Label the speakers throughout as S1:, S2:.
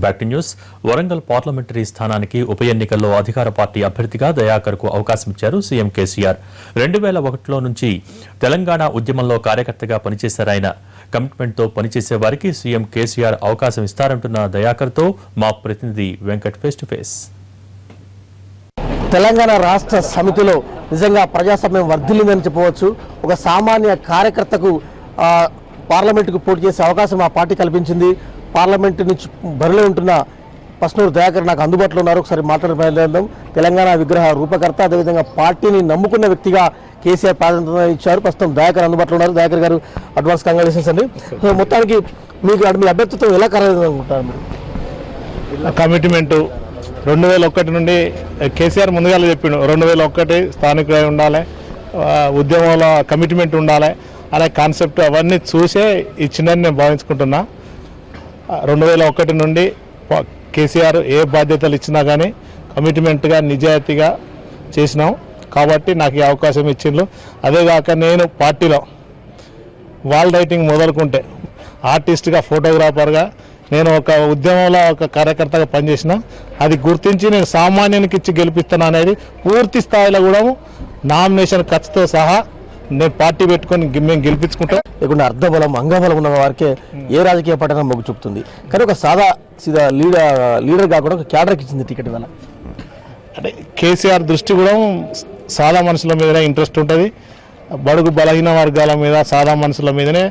S1: Back to news. Warangal parliamentary స్థానానికి ఉప ఎన్నికల్లో అధికార పార్టీ అభ్యర్థిగా దయాకర్కు అవకాశం ఇచ్చారు సీఎం కేసీఆర్. 2001లో నుంచి తెలంగాణ ఉద్యమంలో కార్యకర్తగా పనిచేశారాయన. కమిట్మెంట్తో పనిచేసే వారికి సీఎం కేసీఆర్ అవకాశం ఇస్తారంటున్న దయాకర్తో మా ప్రతినిధి Venkat face to face.
S2: Telangana రాష్ట్ర సమితిలో నిజంగా ప్రజాస్వామ్యం వర్ధిల్లిందని చెప్పవచ్చు. ఒక సామాన్య కార్యకర్తకు పార్లమెంటుకు పోటీ చేసే అవకాశం ఆ పార్టీ కల్పించింది. పార్లమెంటు నుంచి బరిలో ఉంటున్న పస్నూరు దయాకర్ నాకు అందుబాటులో ఉన్నారు. ఒకసారి మాట్లాడడం. తెలంగాణ విగ్రహ రూపకర్త, అదేవిధంగా పార్టీని నమ్ముకున్న వ్యక్తిగా కేసీఆర్ ప్రాధాన్యత ఇచ్చారు. ప్రస్తుతం దయాకర్ అందుబాటులో ఉన్నారు. దయాకర్ గారు, అడ్వాన్స్ కంగ్రాచులేషన్స్ అండి. మొత్తానికి మీకు మీ అభ్యర్థిత్వం ఎలా ఖరారనుకుంటారు?
S3: కమిట్మెంటు 2001 నుండి కేసీఆర్ ముందుగా చెప్పిండు, 2001 స్థానికులై ఉండాలి, ఉద్యమంలో కమిట్మెంట్ ఉండాలి అనే కాన్సెప్ట్ అవన్నీ చూసే ఇచ్చిందని నేను భావించుకుంటున్నా. 2001 నుండి కేసీఆర్ ఏ బాధ్యతలు ఇచ్చినా కానీ కమిట్మెంట్గా నిజాయితీగా చేసినాం కాబట్టి నాకు ఈ అవకాశం ఇచ్చిండ్రు. అదేగాక నేను పార్టీలో వాల్ రైటింగ్ మొదలుకుంటే ఆర్టిస్ట్గా, ఫోటోగ్రాఫర్గా నేను ఒక ఉద్యమంలో ఒక కార్యకర్తగా పనిచేసిన, అది గుర్తించి నేను సామాన్యానికి ఇచ్చి గెలిపిస్తాను అనేది పూర్తి స్థాయిలో కూడా నామినేషన్ ఖర్చుతో సహా నేను పార్టీ పెట్టుకొని మేము గెలిపించుకుంటాం.
S2: లేకుండా అర్ధబలం, అంగబలం ఉన్న వారికే ఏ రాజకీయ పార్టీ మొగ్గు చూపుతుంది. కానీ ఒక సాదా సీదా లీడర్ కాకుండా ఒక క్యాడర్కి ఇచ్చింది టికెట్ వల్ల.
S3: అంటే కేసీఆర్ దృష్టి కూడా సాదా మనుషుల మీదనే ఇంట్రెస్ట్ ఉంటుంది, బడుగు బలహీన వర్గాల మీద, సాదా మనుషుల మీదనే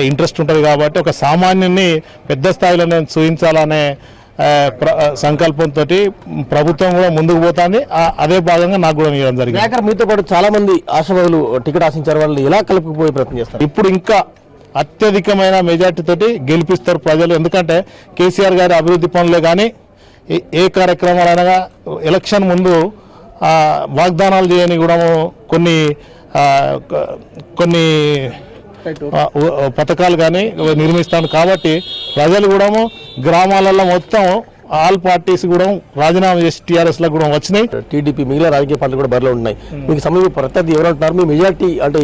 S3: ఇంట్రెస్ట్ ఉంటుంది. కాబట్టి ఒక సామాన్యుని పెద్ద స్థాయిలో నేను చూపించాలనే సంకల్పంతో ప్రభుత్వం కూడా ముందుకు పోతుంది. అదే భాగంగా నాకు కూడా ఇవ్వడం జరిగింది.
S2: మీతో పాటు చాలా మంది ఆశావాదులు టికెట్ ఆశించారు, వాళ్ళు ఎలా కలుపుకుపోయే ప్రయత్నం చేస్తారు?
S3: ఇప్పుడు ఇంకా అత్యధికమైన మెజార్టీ తోటి గెలిపిస్తారు ప్రజలు. ఎందుకంటే కేసీఆర్ గారి అభివృద్ధి పనులే కానీ ఏ కార్యక్రమాలైనా ఎలక్షన్ ముందు వాగ్దానాలు చేయని కూడా కొన్ని పథకాలు కానీ నిర్మిస్తాను. కాబట్టి ప్రజలు కూడా గ్రామాలలో మొత్తం ఆల్ పార్టీస్ కూడా రాజీనామా చేసి టీఆర్ఎస్ లో కూడా వచ్చినాయి.
S2: టీడీపీ మిగిలిన రాజకీయ పార్టీలు కూడా బరిలో ఉన్నాయి. మీకు సంబంధించిన ప్రత్యర్థి ఎవరు అంటున్నారు? మీ మెజార్టీ అంటే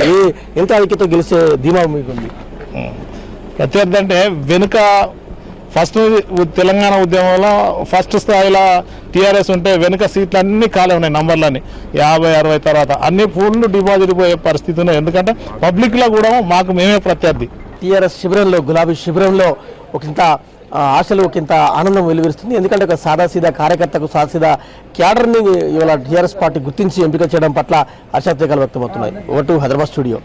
S2: ఎంత ఐక్యతో గెలిచే ధీమా మీకుంది?
S3: ప్రత్యర్థి అంటే వెనుక ఫస్ట్ తెలంగాణ ఉద్యమంలో ఫస్ట్ స్థాయిలో టీఆర్ఎస్ ఉంటే వెనుక సీట్లు అన్ని ఖాళీ ఉన్నాయి, నంబర్లన్నీ 50, 60 తర్వాత అన్ని ఫుల్ డిపాజిట్ పోయే పరిస్థితి ఉన్నాయి. ఎందుకంటే పబ్లిక్లో కూడా మాకు మేమే ప్రత్యర్థి.
S2: టీఆర్ఎస్ శిబిరంలో, గులాబీ శిబిరంలో ఒకంత ఆశలు, ఒకంత ఆనందం వెలువరుస్తుంది. ఎందుకంటే ఒక సాదాసీదా కార్యకర్తకు, సాదాసీదా క్యాడర్ని ఇవాళ టీఆర్ఎస్ పార్టీ గుర్తించి ఎంపిక చేయడం పట్ల హర్షాతిరేకాలు వ్యక్తమవుతున్నాయి. Vote Hyderabad studio.